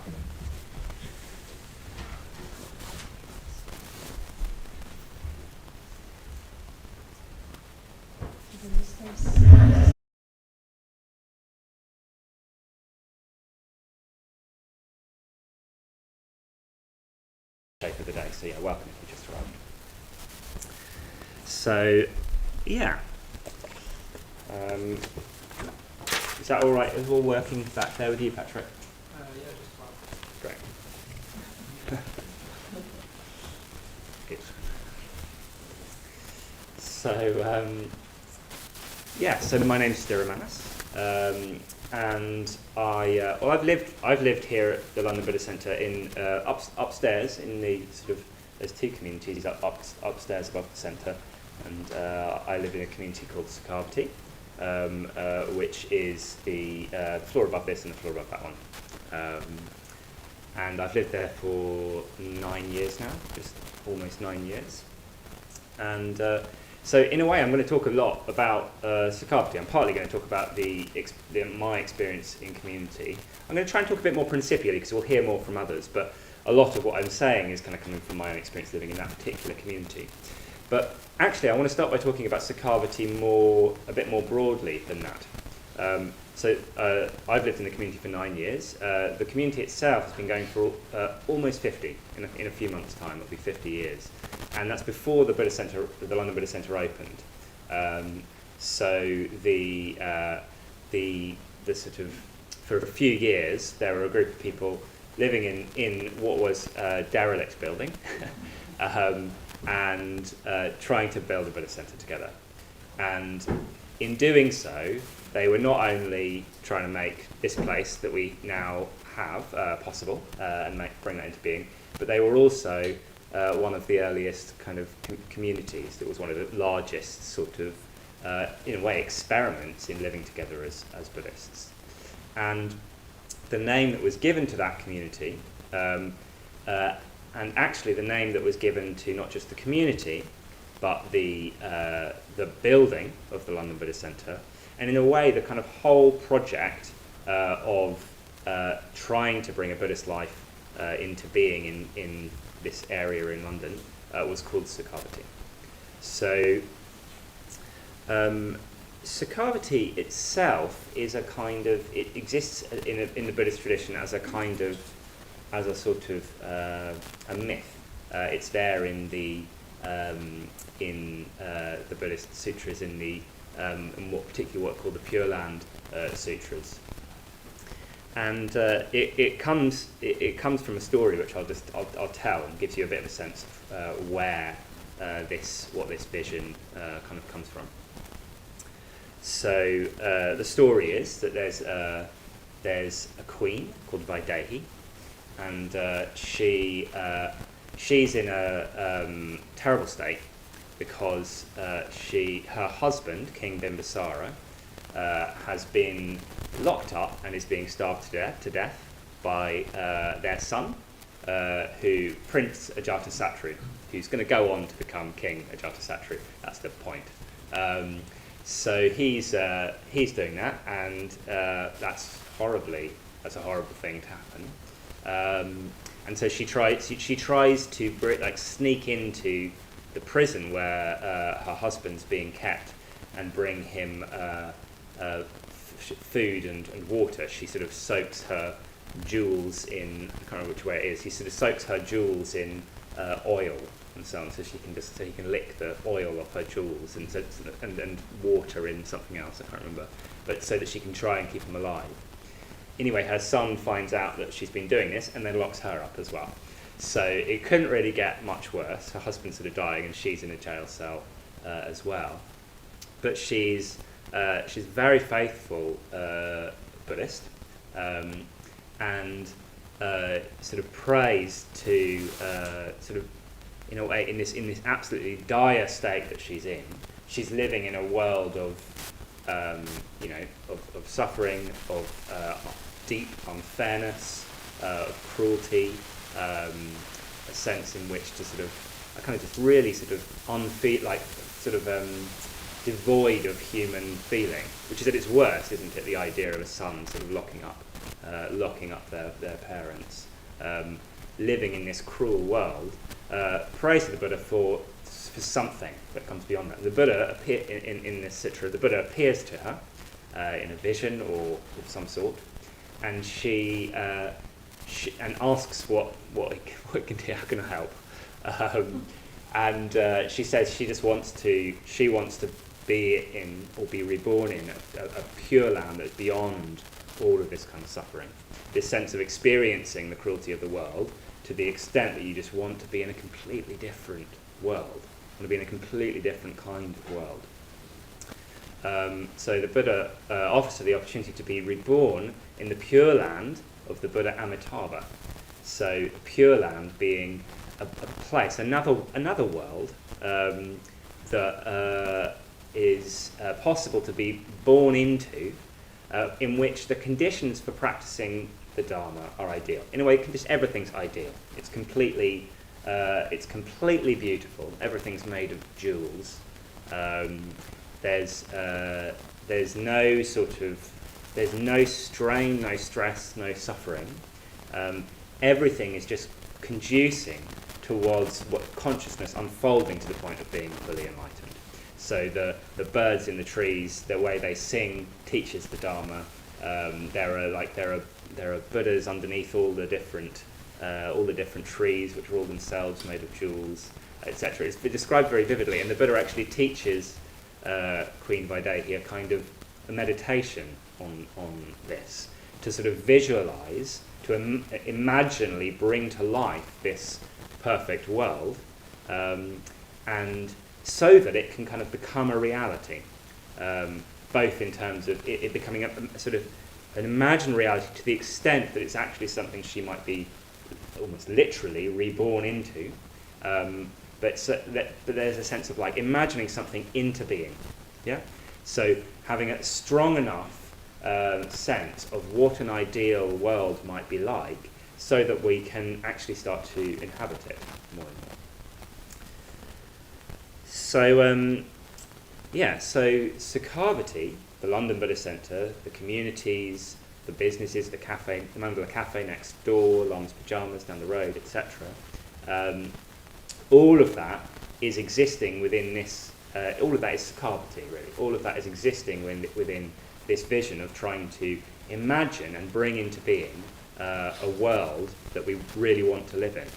balcony. Shape of the day, so yeah, welcome if you just arrived. So, yeah. Is that all right? Is it all working back there with you, Patrick? Yeah, just about. Great. Good. So, so my name's Sthiramanas, and I've lived here at the London Buddhist Centre in upstairs in the sort of, there's two communities upstairs above the centre, and I live in a community called Sthiramanas, which is the floor above this and the floor above that one. And I've lived there for 9 years now, just almost 9 years. And so in a way, I'm going to talk a lot about Sthiramanas. I'm partly going to talk about my experience in community. I'm going to try and talk a bit more principially because we'll hear more from others, but a lot of what I'm saying is kind of coming from my own experience living in that particular community. But actually, I want to start by talking about Sthiramanas a bit more broadly than that. I've lived in the community for 9 years. The community itself has been going for almost 50. In a few months' time, it'll be 50 years. And that's before the London Buddhist Centre opened. So the sort of, for a few years, there were a group of people living in what was a derelict building and trying to build a Buddhist Centre together. And in doing so, they were not only trying to make this place that we now have possible and bring that into being, but they were also one of the earliest kind of communities. That was one of the largest sort of, in a way, experiments in living together as Buddhists. And the name that was given to that community, and actually the name that was given to not just the community, but the building of the London Buddhist Centre, and in a way the kind of whole project of trying to bring a Buddhist life into being in this area in London was called Sthiramanas. So Sthiramanas itself is a kind of, it exists in the Buddhist tradition as a kind of, as a sort of a myth. It's there in the Buddhist sutras, in particularly what are called the Pure Land sutras. And it comes from a story which I'll tell, and gives you a bit of a sense of what this vision kind of comes from. So the story is that there's a queen called Vaidehi, and she's in a terrible state because her husband, King Bimbisara, has been locked up and is being starved to death by their son, Prince Ajatasattu, who's going to go on to become King Ajatasattu. That's the point. So he's doing that, and that's a horrible thing to happen. And so she tries to sneak into the prison where her husband's being kept and bring him food and water. She sort of soaks her jewels in, I can't remember which way it is, he sort of soaks her jewels in oil and so on, so he can lick the oil off her jewels and water in something else, I can't remember, but so that she can try and keep him alive. Anyway, her son finds out that she's been doing this and then locks her up as well. So it couldn't really get much worse. Her husband's sort of dying and she's in a jail cell as well. But she's very faithful Buddhist, and sort of prays to sort of, in a way, in this absolutely dire state that she's in. She's living in a world of of suffering, of deep unfairness, of cruelty, a sense in which to sort of, a kind of just really sort of devoid of human feeling, which is at its worst, isn't it? The idea of a son sort of locking up locking up their parents, living in this cruel world, pray to the Buddha for something that comes beyond that. The Buddha in this sutra, the Buddha appears to her in a vision or of some sort, and she asks what can do, how can I help? And she says she wants to be in or be reborn in a pure land that's beyond all of this kind of suffering, this sense of experiencing the cruelty of the world to the extent that you just want to be in a completely different world, want to be in a completely different kind of world. So the Buddha offers her the opportunity to be reborn in the pure land of the Buddha Amitabha. So pure land being a place, another world that is possible to be born into, in which the conditions for practicing the Dharma are ideal. In a way, just everything's ideal. It's completely beautiful. Everything's made of jewels. There's no strain, no stress, no suffering. Everything is just conducing towards consciousness unfolding to the point of being fully enlightened. So the birds in the trees, the way they sing teaches the Dharma. There are Buddhas underneath all the different trees, which are all themselves made of jewels, etc. It's been described very vividly, and the Buddha actually teaches Queen Vaidehi a kind of a meditation on this, to sort of visualize, to imaginally bring to life this perfect world, and so that it can kind of become a reality, both in terms of it becoming a sort of an imagined reality to the extent that it's actually something she might be almost literally reborn into, but there's a sense of like imagining something into being, yeah. So having a strong enough sense of what an ideal world might be like, so that we can actually start to inhabit it more and more. So so Sukhavati, the London Buddhist Centre, the communities, the businesses, the cafe, the Mandala Cafe next door, Lama's Pyjamas down the road, etc. All of that is existing within this. All of that is Sukhavati, really. All of that is existing within this vision of trying to imagine and bring into being a world that we really want to live in.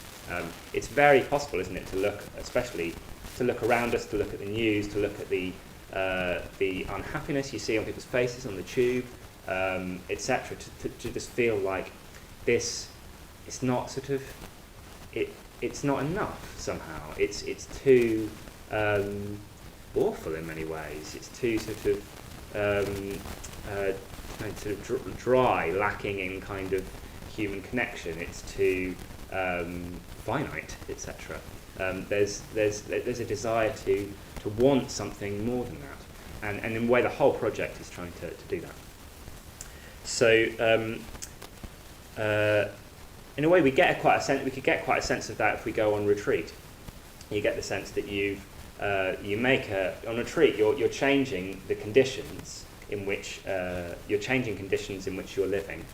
It's very possible, isn't it, to look, especially to look around us, to look at the news, to look at the unhappiness you see on people's faces on the tube, etc. To just feel like this, it's not sort of, it's not enough somehow. It's too awful in many ways. It's too sort of dry, lacking in kind of human connection. It's too finite, etc. There's a desire to want something more than that, and in a way the whole project is trying to do that. So in a way we could get quite a sense of that if we go on retreat. You get the sense that you make on retreat you're changing the conditions in which you're living,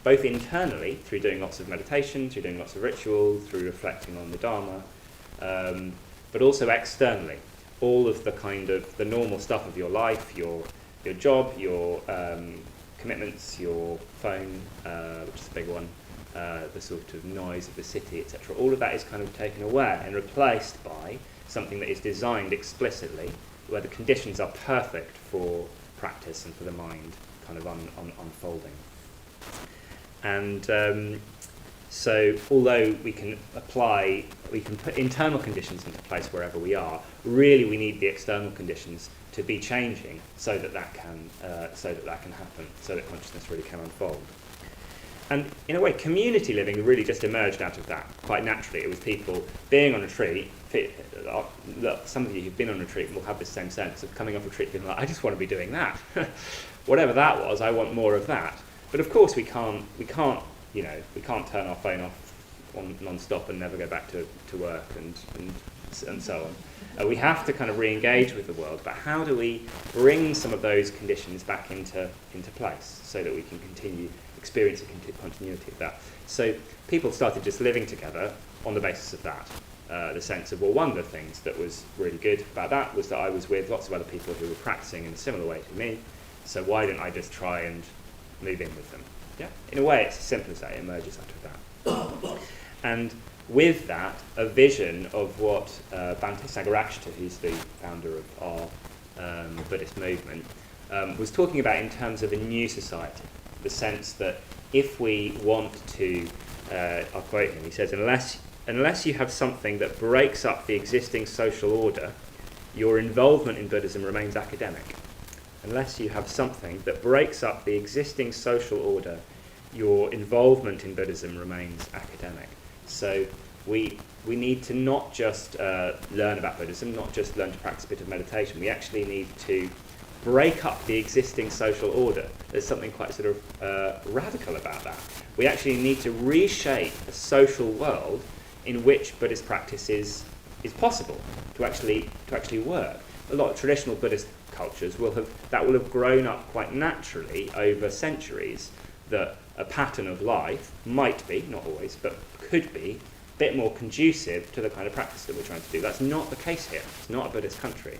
both internally through doing lots of meditation, through doing lots of ritual, through reflecting on the Dharma, but also externally, all of the kind of the normal stuff of your life, your job, your commitments, your phone, which is a big one, the sort of noise of the city, etc. All of that is kind of taken away and replaced by something that is designed explicitly, where the conditions are perfect for practice and for the mind kind of unfolding. And so although we can put internal conditions into place wherever we are, really we need the external conditions to be changing so that can happen, so that consciousness really can unfold. And in a way, community living really just emerged out of that quite naturally. It was people being on retreat. Some of you who've been on retreat will have this same sense of coming off retreat feeling like, I just want to be doing that. Whatever that was, I want more of that. But of course we can't turn our phone off non-stop and never go back to work and so on. We have to kind of re-engage with the world, but how do we bring some of those conditions back into place so that we can continue experience a continuity of that. So people started just living together on the basis of that. The sense of, well, one of the things that was really good about that was that I was with lots of other people who were practicing in a similar way to me, so why don't I just try and move in with them? Yeah, in a way it's as simple as that. It emerges out of that. And with that, a vision of what Bhante Sangharakshita, who's the founder of our Buddhist movement, was talking about in terms of a new society. The sense that if we want to, I'll quote him, he says, unless you have something that breaks up the existing social order, your involvement in Buddhism remains academic. Unless you have something that breaks up the existing social order, your involvement in Buddhism remains academic. So we need to not just learn about Buddhism, not just learn to practice a bit of meditation. We actually need to break up the existing social order. There's something quite sort of radical about that. We actually need to reshape a social world in which Buddhist practice is possible to actually work. A lot of traditional Buddhist cultures will have grown up quite naturally over centuries, that a pattern of life might be, not always, but could be a bit more conducive to the kind of practice that we're trying to do. That's not the case here. It's not a Buddhist country.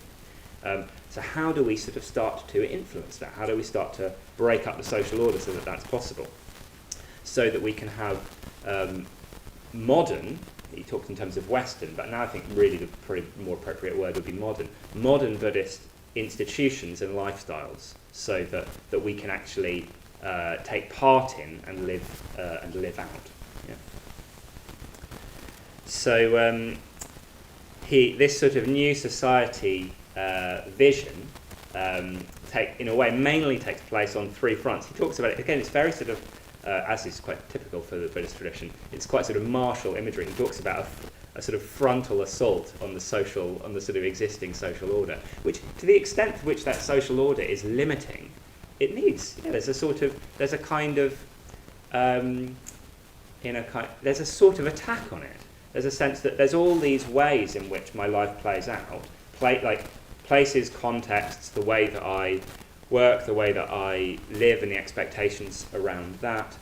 So how do we sort of start to influence that? How do we start to break up the social order so that that's possible? So that we can have modern, he talked in terms of Western, but now I think really the probably more appropriate word would be modern Buddhist institutions and lifestyles, so that we can actually take part in and live out. Yeah. So this sort of new society vision, in a way, mainly takes place on three fronts. He talks about it again. It's very sort of, as is quite typical for the Buddhist tradition, it's quite sort of martial imagery. He talks about a sort of frontal assault on the sort of existing social order, which, to the extent to which that social order is limiting, it needs. Yeah, there's a sort of attack on it. There's a sense that there's all these ways in which my life plays out, like places, contexts, the way that I work, the way that I live, and the expectations around that.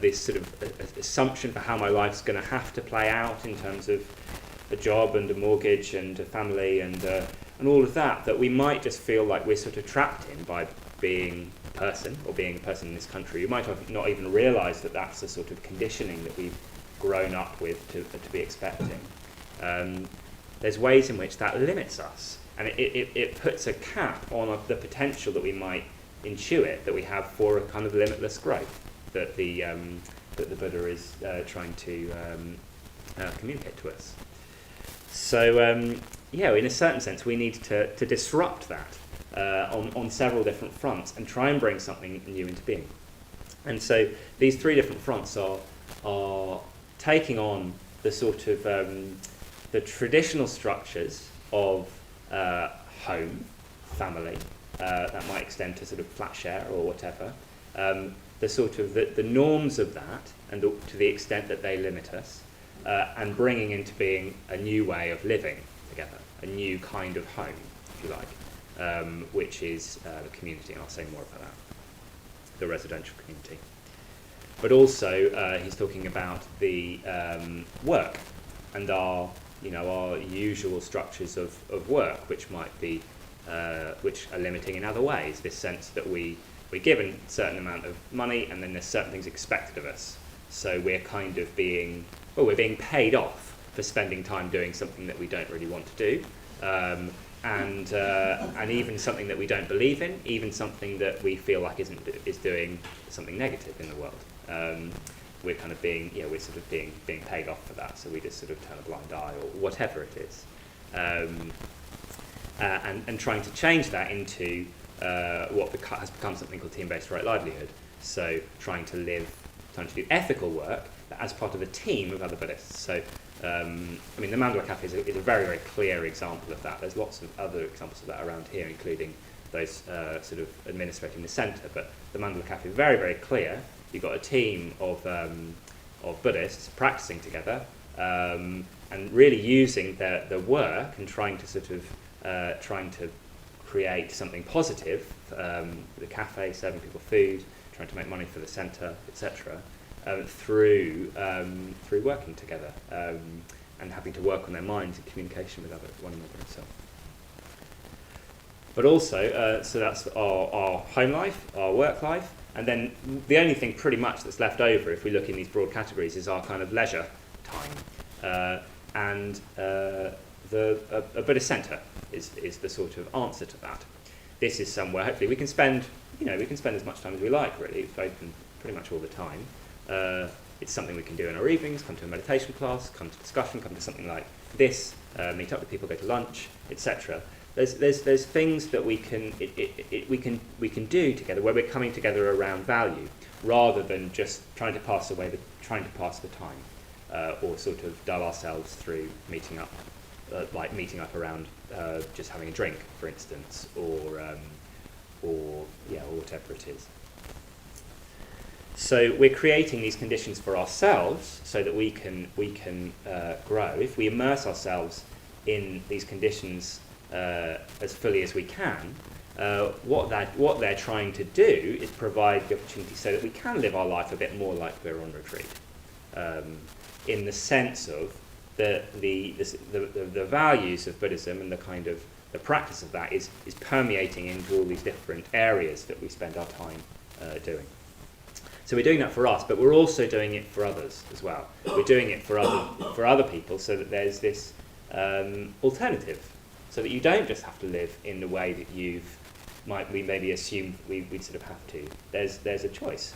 This sort of assumption for how my life's going to have to play out in terms of a job and a mortgage and a family and all of that, that we might just feel like we're sort of trapped in by being a person or being a person in this country. You might have not even realised that that's a sort of conditioning that we've grown up with to be expecting. There's ways in which that limits us, and it puts a cap on the potential that we might intuit that we have for a kind of limitless growth that the Buddha is trying to communicate to us. So in a certain sense, we need to disrupt that on several different fronts and try and bring something new into being. And so these three different fronts are taking on the sort of the traditional structures of home, family, that might extend to sort of flat share or whatever, the sort of the norms of that, and to the extent that they limit us, and bringing into being a new way of living together, a new kind of home, if you like, which is the community, and I'll say more about that, the residential community. But also, he's talking about the work and our usual structures of work, which might be, which are limiting in other ways. This sense that we're given a certain amount of money, and then there's certain things expected of us. So we're kind of being paid off for spending time doing something that we don't really want to do, and even something that we don't believe in, even something that we feel like is doing something negative in the world. We're kind of being paid off for that, so we just sort of turn a blind eye or whatever it is, and trying to change that into what has become something called team-based right livelihood. So trying to do ethical work as part of a team of other Buddhists. So the Mandala Cafe is a very, very clear example of that. There's lots of other examples of that around here, including those sort of administrating the centre. But the Mandala Cafe is very, very clear. You've got a team of Buddhists practicing together, and really using their work and trying to create something positive, the cafe, serving people food, trying to make money for the centre, etc., through working together and having to work on their minds in communication with one another and so on. But also, so that's our home life, our work life, and then the only thing pretty much that's left over, if we look in these broad categories, is our kind of leisure time. And a Buddhist centre is the sort of answer to that. This is somewhere, hopefully, we can spend as much time as we like, really. It's open pretty much all the time. It's something we can do in our evenings, come to a meditation class, come to discussion, come to something like this, meet up with people, go to lunch, etc. There's things that we can do together where we're coming together around value, rather than just trying to pass the time, or sort of dull ourselves through meeting up around just having a drink, for instance, or whatever it is. So we're creating these conditions for ourselves so that we can grow. If we immerse ourselves in these conditions as fully as we can, what they're trying to do is provide the opportunity so that we can live our life a bit more like we're on retreat, in the sense of the values of Buddhism and the kind of the practice of that is permeating into all these different areas that we spend our time doing. So we're doing that for us, but we're also doing it for others as well. We're doing it for other people, so that there's this alternative, so that you don't just have to live in the way that we maybe assume we'd sort of have to. There's a choice.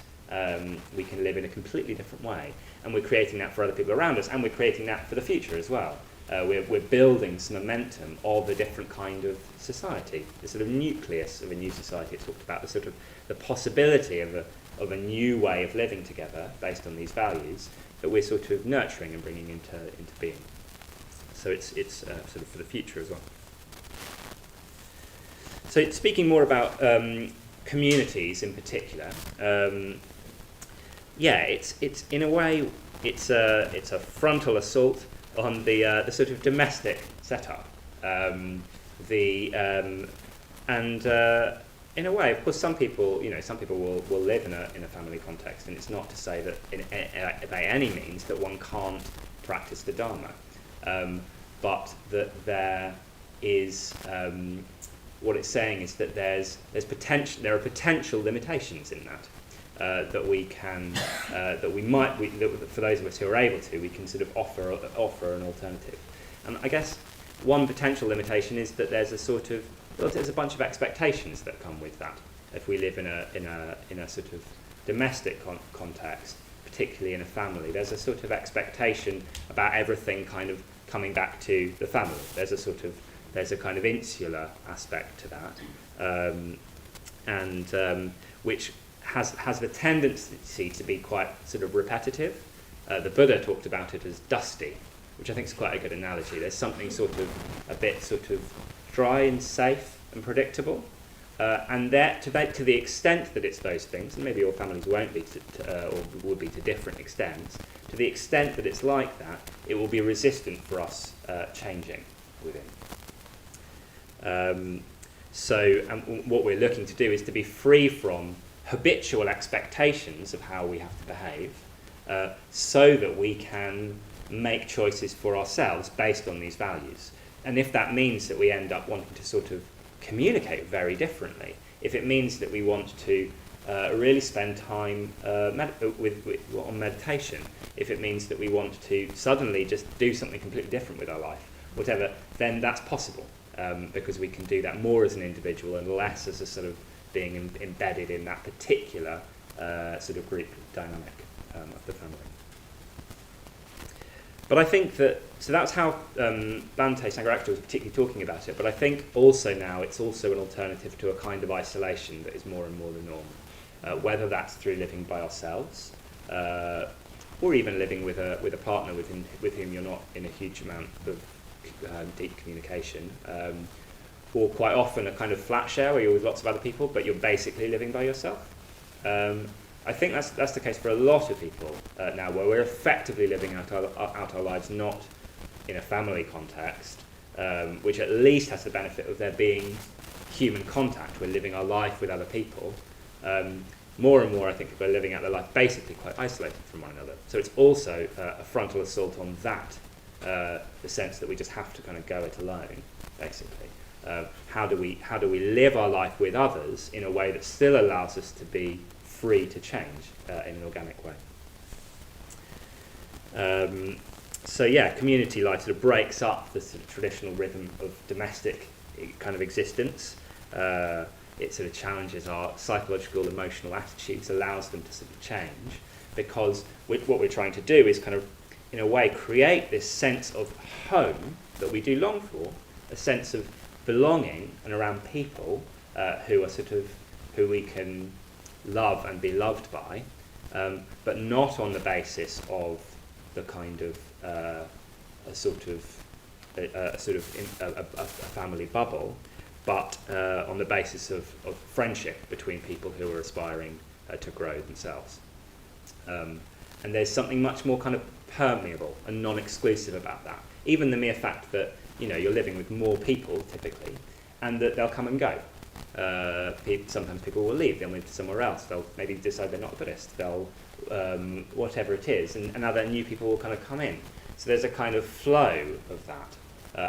We can live in a completely different way, and we're creating that for other people around us, and we're creating that for the future as well. We're building some momentum of a different kind of society, the sort of nucleus of a new society. It talked about the possibility of a new way of living together based on these values that we're sort of nurturing and bringing into being. So it's sort of for the future as well. So speaking more about communities in particular, it's in a way it's a frontal assault on the sort of domestic setup, in a way, of course, some people will live in a family context, and it's not to say that by any means that one can't practice the Dharma, but that there is what it's saying is that there are potential limitations in that for those of us who are able to, we can sort of offer an alternative. And I guess one potential limitation is that there's a bunch of expectations that come with that. If we live in a sort of domestic context, particularly in a family, there's a sort of expectation about everything kind of coming back to the family. There's a kind of insular aspect to that, which has the tendency to be quite sort of repetitive. The Buddha talked about it as dusty, which I think is quite a good analogy. There's something a bit dry and safe and predictable, and that to the extent that it's those things, and maybe all families won't be or will be to different extents, to the extent that it's like that, it will be resistant for us changing within. What we're looking to do is to be free from habitual expectations of how we have to behave, so that we can make choices for ourselves based on these values. And if that means that we end up wanting to sort of communicate very differently, if it means that we want to really spend time on meditation, if it means that we want to suddenly just do something completely different with our life, whatever, then that's possible, because we can do that more as an individual and less as a sort of being embedded in that particular sort of group dynamic of the family. But I think that's how Bhante Sangharakshita was particularly talking about it, but I think also now it's also an alternative to a kind of isolation that is more and more the norm, whether that's through living by ourselves, or even living with a partner with whom you're not in a huge amount of deep communication, or quite often a kind of flat share where you're with lots of other people, but you're basically living by yourself. I think that's the case for a lot of people now, where we're effectively living out our lives not in a family context, which at least has the benefit of there being human contact, we're living our life with other people, more and more I think we're living out their life basically quite isolated from one another. So it's also a frontal assault on that, the sense that we just have to kind of go it alone, basically. How do we live our life with others in a way that still allows us to be free to change in an organic way? So yeah, community life sort of breaks up the sort of traditional rhythm of domestic kind of existence. It sort of challenges our psychological, emotional attitudes, allows them to sort of change, because what we're trying to do is kind of, in a way, create this sense of home that we do long for, a sense of belonging and around people who are sort of, who we can love and be loved by, but not on the basis of the kind of a family bubble, but on the basis of friendship between people who are aspiring to grow themselves. And there's something much more kind of permeable and non-exclusive about that. Even the mere fact that, you know, you're living with more people typically, and that they'll come and go. Sometimes people will leave, they'll move to somewhere else, they'll maybe decide they're not a Buddhist, they'll whatever it is, and other new people will kind of come in. So there's a kind of flow of that,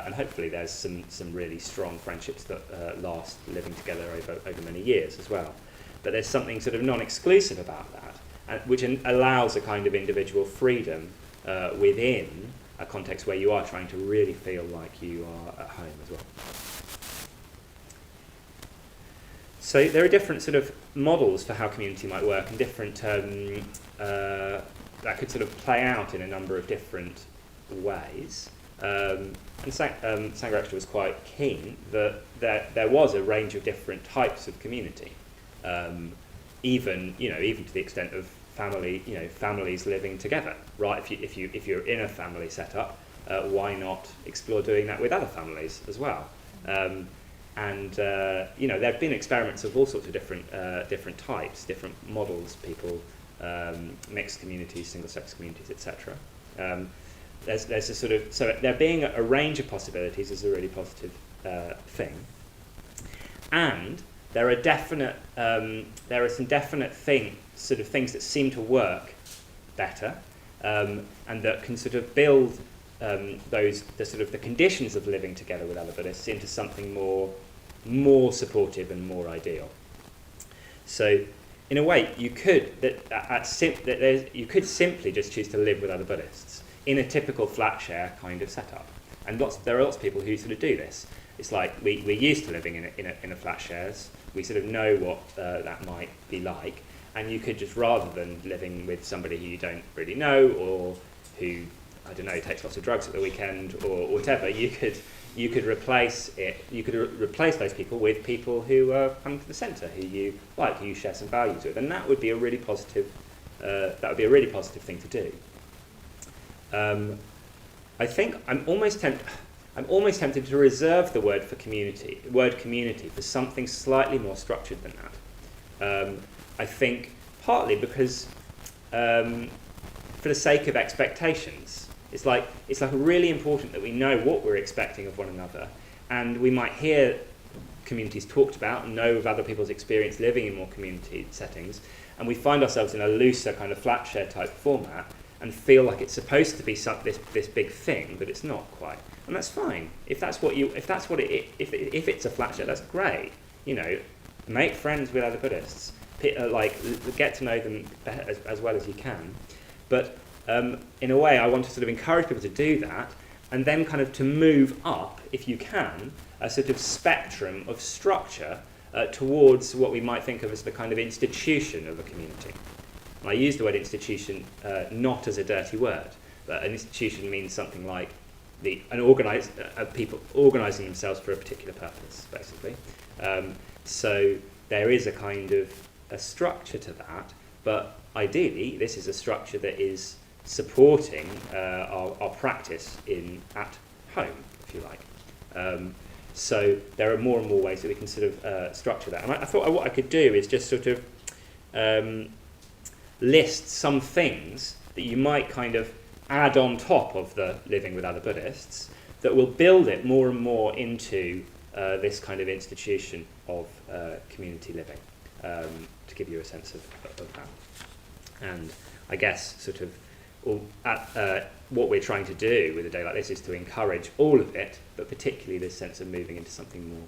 and hopefully there's some really strong friendships that last living together over many years as well. But there's something sort of non-exclusive about that, which allows a kind of individual freedom within a context where you are trying to really feel like you are at home as well. So there are different sort of models for how community might work, and different that could sort of play out in a number of different ways. And Sangharakshita was quite keen that there was a range of different types of community, even to the extent of families living together, right? If you're in a family setup, why not explore doing that with other families as well? There have been experiments of all sorts of different types, different models, people, mixed communities, single-sex communities, etc. There's a sort of, so there being a range of possibilities is a really positive thing, and there are some definite things that seem to work better, and that can sort of build the conditions of living together with other Buddhists into something more supportive and more ideal. So, in a way, you could simply just choose to live with other Buddhists in a typical flat share kind of setup, and there are lots of people who sort of do this. It's like we're used to living in a flat shares. We sort of know what that might be like, and you could just, rather than living with somebody who you don't really know, or who, I don't know, takes lots of drugs at the weekend or whatever, you could replace it. You could replace those people with people who are coming to the centre, who you like, who you share some values with, and that would be a really positive. Thing to do. I think I'm almost tempted to reserve the word community for something slightly more structured than that. I think partly because, for the sake of expectations, it's like really important that we know what we're expecting of one another, and we might hear communities talked about and know of other people's experience living in more community settings, and we find ourselves in a looser kind of flat share type format and feel like it's supposed to be this big thing, but it's not quite, and that's fine. If it's a flat share, that's great. Make friends with other Buddhists, get to know them as well as you can. But in a way, I want to sort of encourage people to do that, and then kind of to move up, if you can, a sort of spectrum of structure towards what we might think of as the kind of institution of a community. And I use the word institution not as a dirty word, but an institution means something like people organising themselves for a particular purpose, basically. So there is a kind of a structure to that, but ideally this is a structure that is supporting our practice at home, if you like. So there are more and more ways that we can sort of structure that. And I thought what I could do is just sort of list some things that you might kind of add on top of the living with other Buddhists that will build it more and more into this kind of institution of community living, to give you a sense of that. And I guess sort of what we're trying to do with a day like this is to encourage all of it, but particularly this sense of moving into something more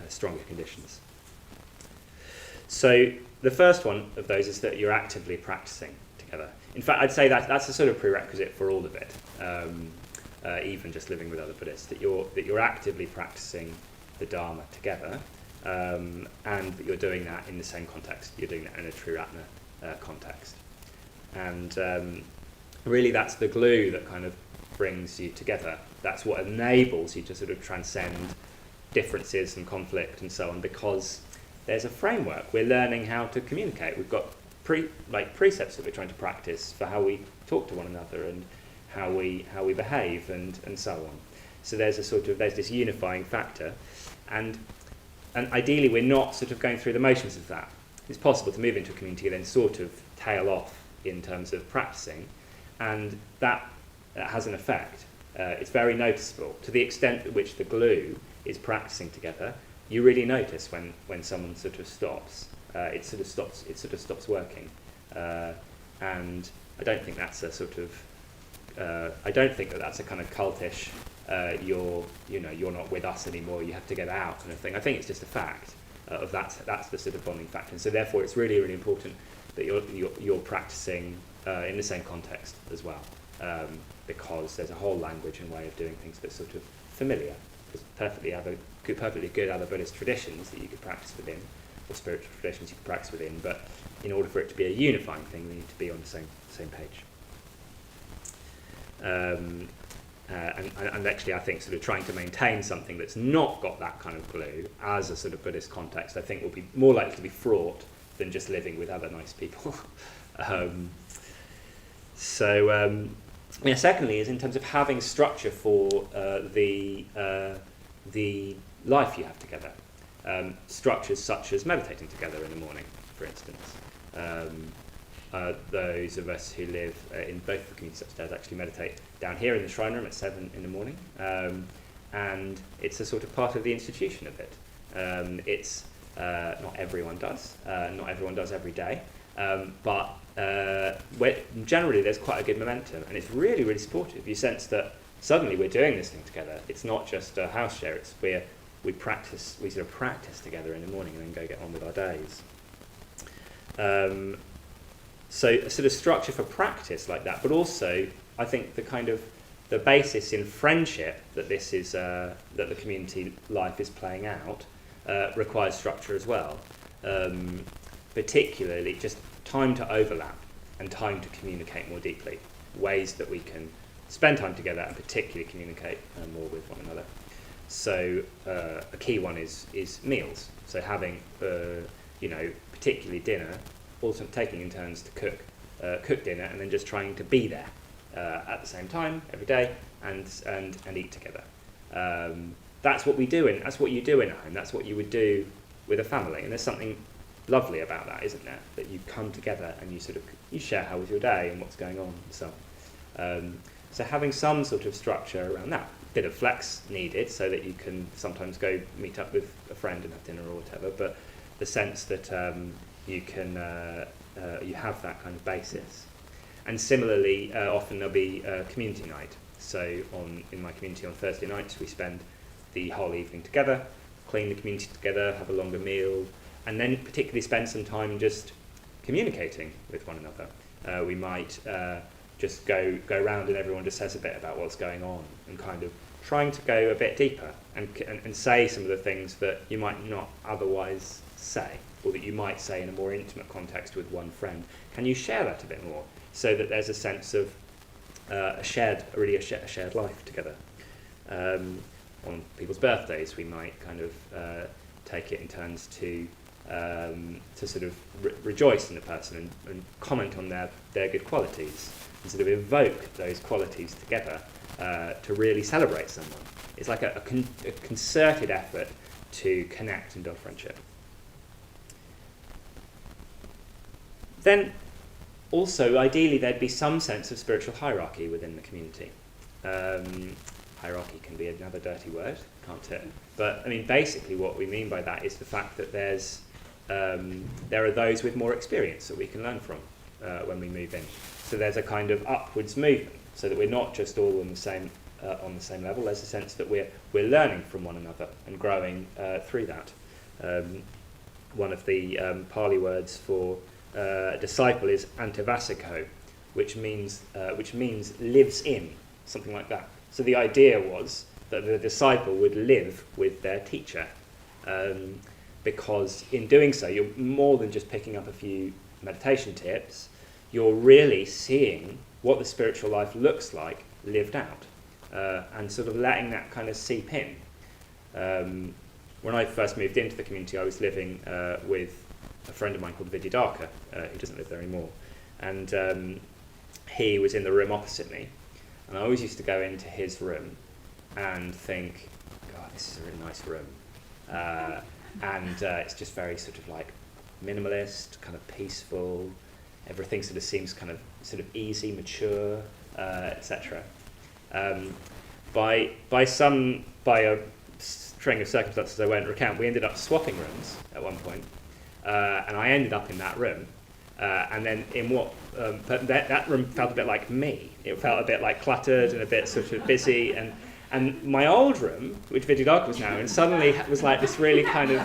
stronger conditions. So the first one of those is that you're actively practicing together. In fact, I'd say that's a sort of prerequisite for all of it, even just living with other Buddhists, that you're actively practicing the Dharma together, and that you're doing that in the same context. You're doing that in a Triratna context. And really that's the glue that kind of brings you together. That's what enables you to sort of transcend differences and conflict and so on, because there's a framework. We're learning how to communicate. We've got precepts that we're trying to practice for how we talk to one another and how we behave and so on. So there's this unifying factor, and ideally we're not sort of going through the motions of that. It's possible to move into a community and then sort of tail off in terms of practicing, and that has an effect. It's very noticeable to the extent at which the glue is practicing together. You really notice when someone sort of stops. It sort of stops working, and I don't think that's a sort of I don't think that's a kind of cultish you're not with us anymore, you have to get out kind of thing. I think it's just a fact of that's the sort of bonding factor, and so therefore it's really, really important that you're practicing in the same context as well, because there's a whole language and way of doing things that's sort of familiar. There's perfectly good other Buddhist traditions that you could practice within, or spiritual traditions you could practice within, but in order for it to be a unifying thing, we need to be on the same page. And actually, I think sort of trying to maintain something that's not got that kind of glue as a sort of Buddhist context, I think will be more likely to be fraught than just living with other nice people. Secondly, is in terms of having structure for the life you have together. Structures such as meditating together in the morning, for instance. Those of us who live in both the communities upstairs actually meditate down here in the shrine room at 7 in the morning, and it's a sort of part of the institution of it. It's not everyone does every day, but generally there's quite a good momentum, and it's really, really supportive. You sense that suddenly we're doing this thing together. It's not just a house share, it's we sort of practice together in the morning and then go get on with our days. So a sort of structure for practice like that, but also I think the basis in friendship that this is that the community life is playing out requires structure as well. Particularly just time to overlap and time to communicate more deeply, ways that we can spend time together and particularly communicate more with one another. So a key one is meals. So having particularly dinner, also taking in turns to cook dinner, and then just trying to be there at the same time every day and eat together. That's what we do, and that's what you do in a home. That's what you would do with a family, and there's something lovely about that, isn't there? That you come together and you share how was your day and what's going on and so on. So having some sort of structure around that, bit of flex needed so that you can sometimes go meet up with a friend and have dinner or whatever, but the sense that you have that kind of basis. And similarly, often there'll be a community night. So in my community on Thursday nights, we spend the whole evening together, clean the community together, have a longer meal, and then particularly spend some time just communicating with one another. We might just go round and everyone just says a bit about what's going on and kind of trying to go a bit deeper and say some of the things that you might not otherwise say, or that you might say in a more intimate context with one friend. Can you share that a bit more so that there's a sense of a shared life together? On people's birthdays, we might kind of take it in turns to sort of rejoice in the person and comment on their good qualities and sort of evoke those qualities together to really celebrate someone. It's like a concerted effort to connect and build friendship. Then also, ideally, there'd be some sense of spiritual hierarchy within the community. hierarchy can be another dirty word, can't it? But I mean, basically what we mean by that is the fact that there are those with more experience that we can learn from when we move in. So there's a kind of upwards movement, so that we're not just all on the same level. There's a sense that we're learning from one another and growing through that. One of the Pali words for a disciple is antivasiko, which means lives in, something like that. So the idea was that the disciple would live with their teacher, because in doing so, you're more than just picking up a few meditation tips. You're really seeing what the spiritual life looks like lived out, and sort of letting that kind of seep in. When I first moved into the community, I was living with a friend of mine called Vidyadhaka, who doesn't live there anymore, and he was in the room opposite me, and I always used to go into his room and think, God, this is a really nice room, and it's just very sort of like minimalist, kind of peaceful. Everything sort of seems kind of sort of easy, mature, etc. By a string of circumstances I won't recount, we ended up swapping rooms at one point, and I ended up in that room, and then but that room felt a bit like me. It felt a bit like cluttered and a bit sort of busy, and my old room, which Vidyadhaka was now in, suddenly was like this really kind of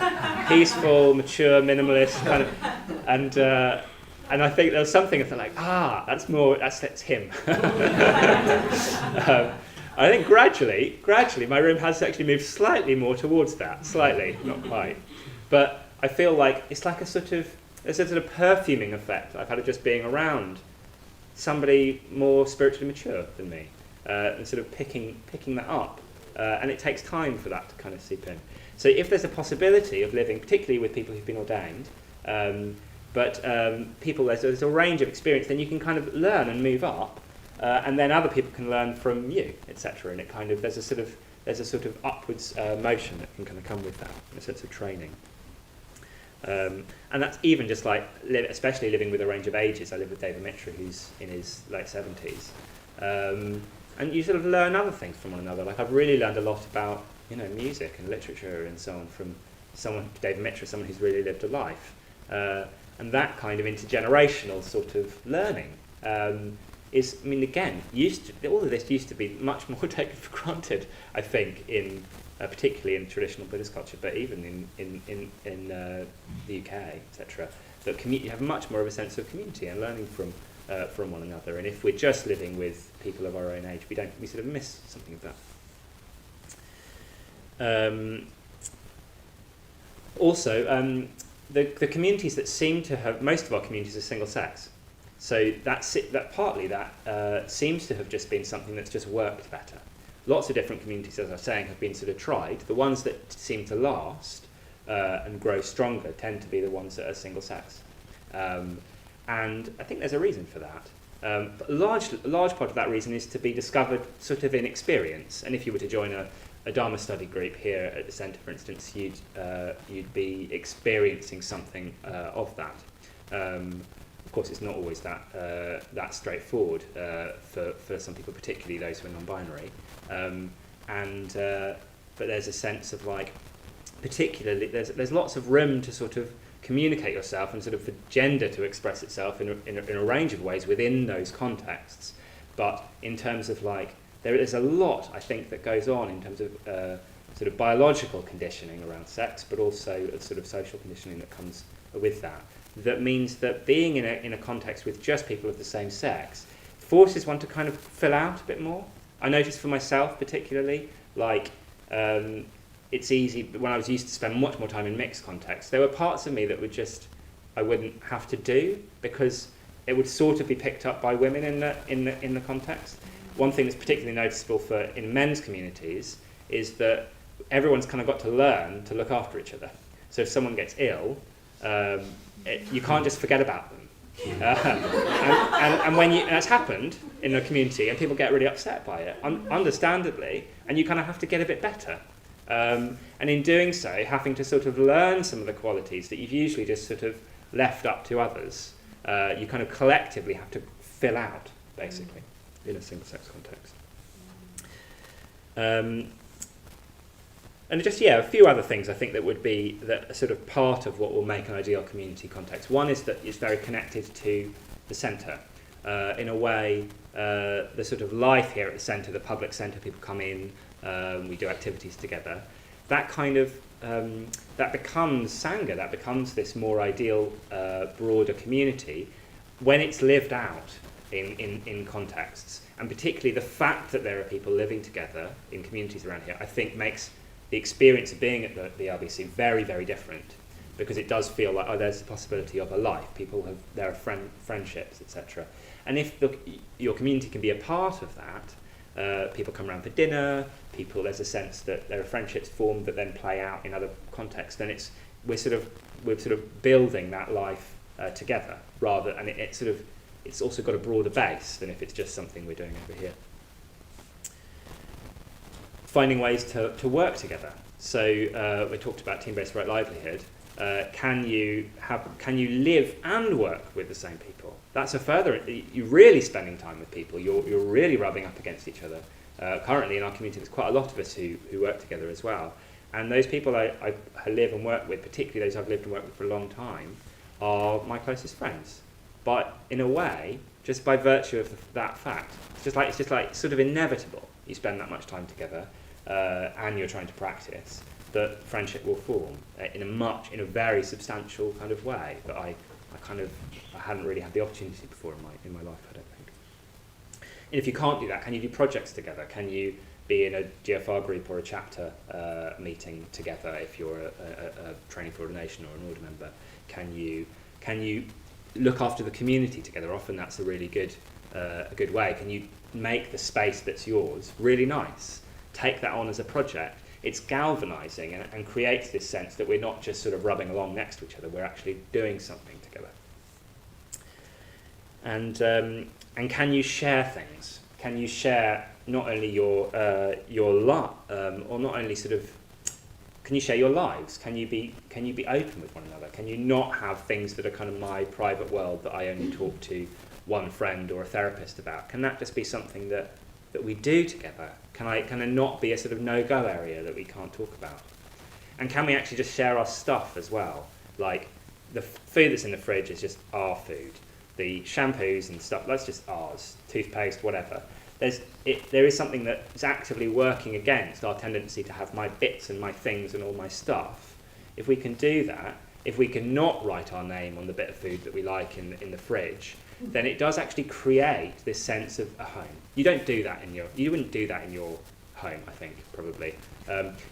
peaceful, mature, minimalist kind of, and I think there was something I felt like, that's him. I think gradually, my room has actually moved slightly more towards that, slightly, not quite. But I feel like it's like there's a sort of perfuming effect I've had of just being around somebody more spiritually mature than me, and sort of picking that up. And it takes time for that to kind of seep in. So if there's a possibility of living, particularly with people who've been ordained, but people, there's a range of experience, then you can kind of learn and move up, and then other people can learn from you, etc. And it kind of there's a sort of upwards motion that can kind of come with that, in a sense of training. And that's even just like, especially living with a range of ages. I live with David Mitra, who's in his late 70s, and you sort of learn other things from one another. Like I've really learned a lot about music and literature and so on from David Mitra, someone who's really lived a life. And that kind of intergenerational sort of learning is, I mean, again, all of this used to be much more taken for granted, I think, particularly in traditional Buddhist culture, but even in the UK, etc. That you have much more of a sense of community and learning from one another. And if we're just living with people of our own age, we sort of miss something of that. Also. The communities that seem to have, most of our communities are single sex, so that seems to have just been something that's just worked better. Lots of different communities, as I was saying, have been sort of tried. The ones that seem to last and grow stronger tend to be the ones that are single sex, and I think there's a reason for that. But a large part of that reason is to be discovered sort of in experience. And if you were to join a Dharma study group here at the centre, for instance, you'd be experiencing something of that. Of course, it's not always that straightforward for some people, particularly those who are non-binary. But there's a sense of like, particularly, there's lots of room to sort of communicate yourself and sort of for gender to express itself in a range of ways within those contexts. But in terms of like, there is a lot, I think, that goes on in terms of sort of biological conditioning around sex, but also a sort of social conditioning that comes with that. That means that being in a context with just people of the same sex forces one to kind of fill out a bit more. I noticed for myself particularly, like it's easy, when I was used to spend much more time in mixed contexts, there were parts of me that I wouldn't have to do because it would sort of be picked up by women in the context. One thing that's particularly noticeable in men's communities is that everyone's kind of got to learn to look after each other. So if someone gets ill, you can't just forget about them. And that's happened in a community, and people get really upset by it, understandably, and you kind of have to get a bit better. And in doing so, having to sort of learn some of the qualities that you've usually just sort of left up to others, you kind of collectively have to fill out, basically, in a single-sex context. And just, a few other things I think that would be that are sort of part of what will make an ideal community context. One is that it's very connected to the centre. In a way, the sort of life here at the centre, the public centre, people come in, we do activities together. That kind of, that becomes Sangha, that becomes this more ideal, broader community when it's lived out in contexts. And particularly the fact that there are people living together in communities around here, I think makes the experience of being at the RBC very, very different, because it does feel like, there's the possibility of a life. There are friendships, etc. And if your community can be a part of that, people come around for dinner, there's a sense that there are friendships formed that then play out in other contexts, then we're sort of building that life together, and it's also got a broader base than if it's just something we're doing over here. Finding ways to work together. So we talked about team-based right livelihood. Can you live and work with the same people? That's a further. You're really spending time with people. You're really rubbing up against each other. Currently in our community, there's quite a lot of us who work together as well. And those people I live and work with, particularly those I've lived and worked with for a long time, are my closest friends. But in a way, just by virtue of that fact, it's just like sort of inevitable. You spend that much time together. And you're trying to practice, that friendship will form in a very substantial kind of way that I hadn't really had the opportunity before in my life, I don't think. And if you can't do that, can you do projects together? Can you be in a GFR group or a chapter meeting together if you're a training for ordination or an order member? Can you look after the community together? Often that's a really good way. Can you make the space that's yours really nice? Take that on as a project. It's galvanizing and creates this sense that we're not just sort of rubbing along next to each other, we're actually doing something together. And can you share things? Can you share not only your life, or not only sort of, can you share your lives? Can you be open with one another? Can you not have things that are kind of my private world that I only talk to one friend or a therapist about? Can that just be something that we do together? Can it not be a sort of no-go area that we can't talk about? And can we actually just share our stuff as well? Like, the food that's in the fridge is just our food. The shampoos and stuff, that's just ours. Toothpaste, whatever. There is something that is actively working against our tendency to have my bits and my things and all my stuff. If we can do that, if we can not write our name on the bit of food that we like in the fridge, then it does actually create this sense of a home. You wouldn't do that in your home, I think, probably.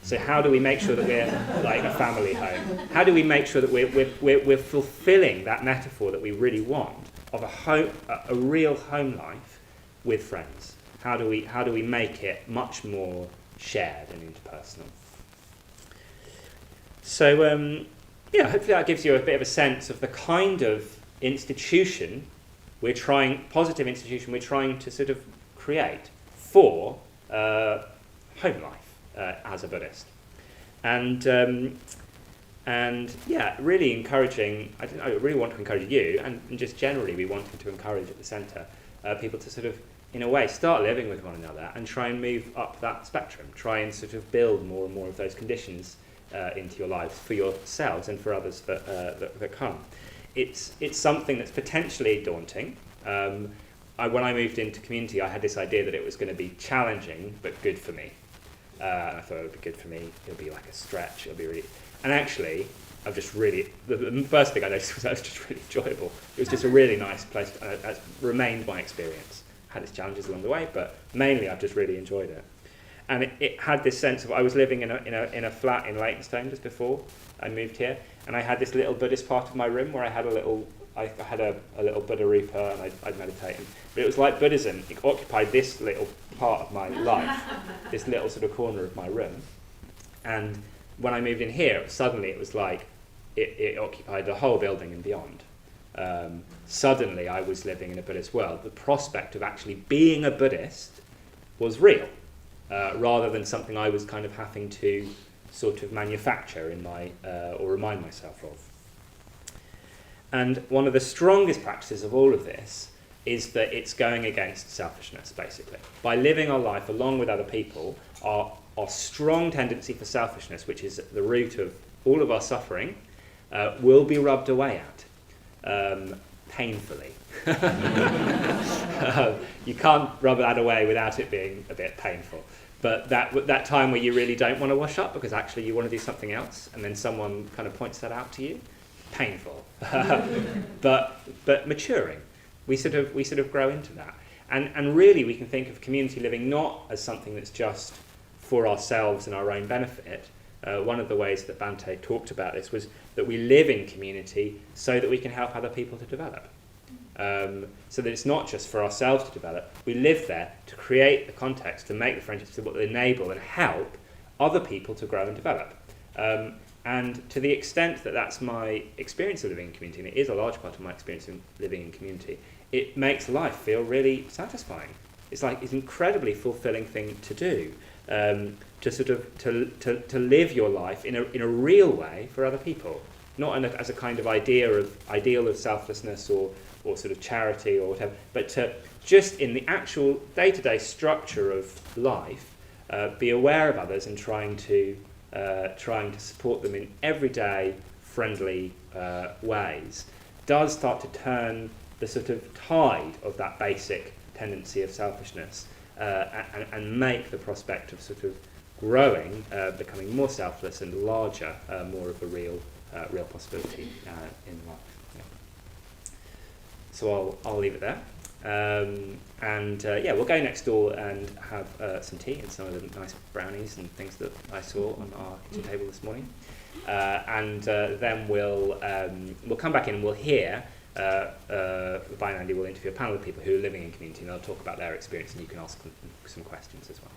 So how do we make sure that we're like a family home? How do we make sure that we're fulfilling that metaphor that we really want of a real home life with friends? How do we make it much more shared and interpersonal? So hopefully that gives you a bit of a sense of the kind of institution positive institution we're trying to sort of create for home life as a Buddhist. And really encouraging, I really want to encourage you, and just generally we wanted to encourage at the centre people to sort of, in a way, start living with one another and try and move up that spectrum, try and sort of build more and more of those conditions into your lives for yourselves and for others that come. It's something that's potentially daunting. When I moved into community, I had this idea that it was going to be challenging but good for me. And I thought it would be good for me. It'll be like a stretch. It'll be really. And actually, I've just really. The first thing I noticed was that it was just really enjoyable. It was just a really nice place. It's remained my experience. Had its challenges along the way, but mainly I've just really enjoyed it. And it had this sense of, I was living in a flat in Leytonstone just before I moved here, and I had this little Buddhist part of my room where I had a little Buddha Rupa, and I'd meditate. But it was like Buddhism. It occupied this little part of my life, this little sort of corner of my room. And when I moved in here, suddenly it was like it occupied the whole building and beyond. Suddenly I was living in a Buddhist world. The prospect of actually being a Buddhist was real. Rather than something I was kind of having to sort of manufacture in my or remind myself of. And one of the strongest practices of all of this is that it's going against selfishness, basically. By living our life along with other people, our strong tendency for selfishness, which is at the root of all of our suffering, will be rubbed away at painfully. You can't rub that away without it being a bit painful. But that time where you really don't want to wash up because actually you want to do something else, and then someone kind of points that out to you, painful. but maturing. We sort of grow into that. And really we can think of community living not as something that's just for ourselves and our own benefit. One of the ways that Bhante talked about this was that we live in community so that we can help other people to develop. So that it's not just for ourselves to develop. We live there to create the context, to make the friendships that will enable and help other people to grow and develop. And to the extent that that's my experience of living in community, and it is a large part of my experience of living in community, it makes life feel really satisfying. It's like it's an incredibly fulfilling thing to do, to sort of to live your life in a real way for other people, not as a kind of ideal of selflessness or sort of charity or whatever, but to just in the actual day-to-day structure of life, be aware of others and trying to support them in everyday friendly ways, does start to turn the sort of tide of that basic tendency of selfishness and make the prospect of sort of growing, becoming more selfless and larger, more of a real possibility in life. Yeah. So I'll leave it there. We'll go next door and have some tea and some of the nice brownies and things that I saw on our kitchen table this morning. Then we'll come back in and we'll hear. Vi and Andy will interview a panel of people who are living in community, and they'll talk about their experience, and you can ask them some questions as well.